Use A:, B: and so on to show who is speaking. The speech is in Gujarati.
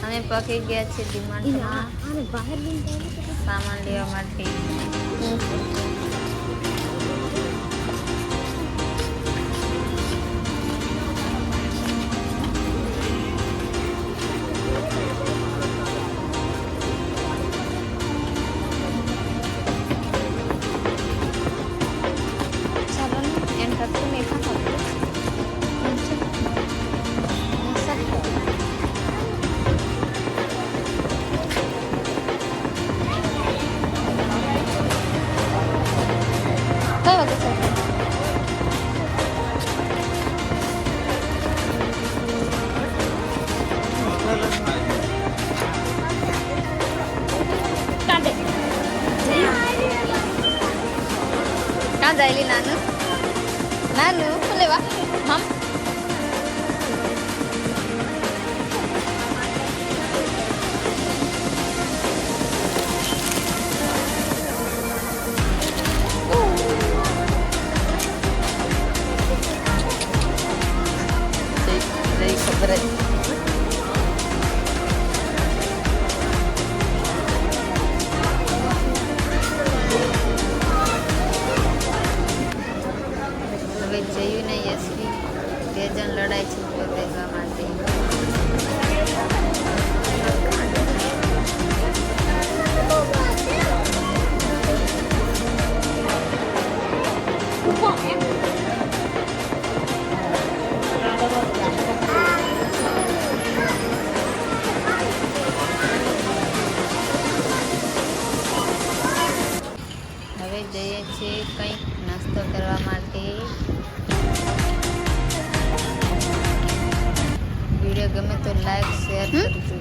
A: અમે પકી ગયા છે ડિમાન્ડમાં સામાન લેવા માટે. ચાલો ને એમ કરતું મેં ખાધું. ક્યાં જાય લી નાનું નાનું શું લેવા મમ ખબર જ હવે જયું ને યશવી બે જણ લડાય છે ઉપર બેસવા માટે. હવે જઈએ છીએ કંઈક નાસ્તો કરવા માટે. વિડીયો ગમે તો લાઈક શેર કરજો.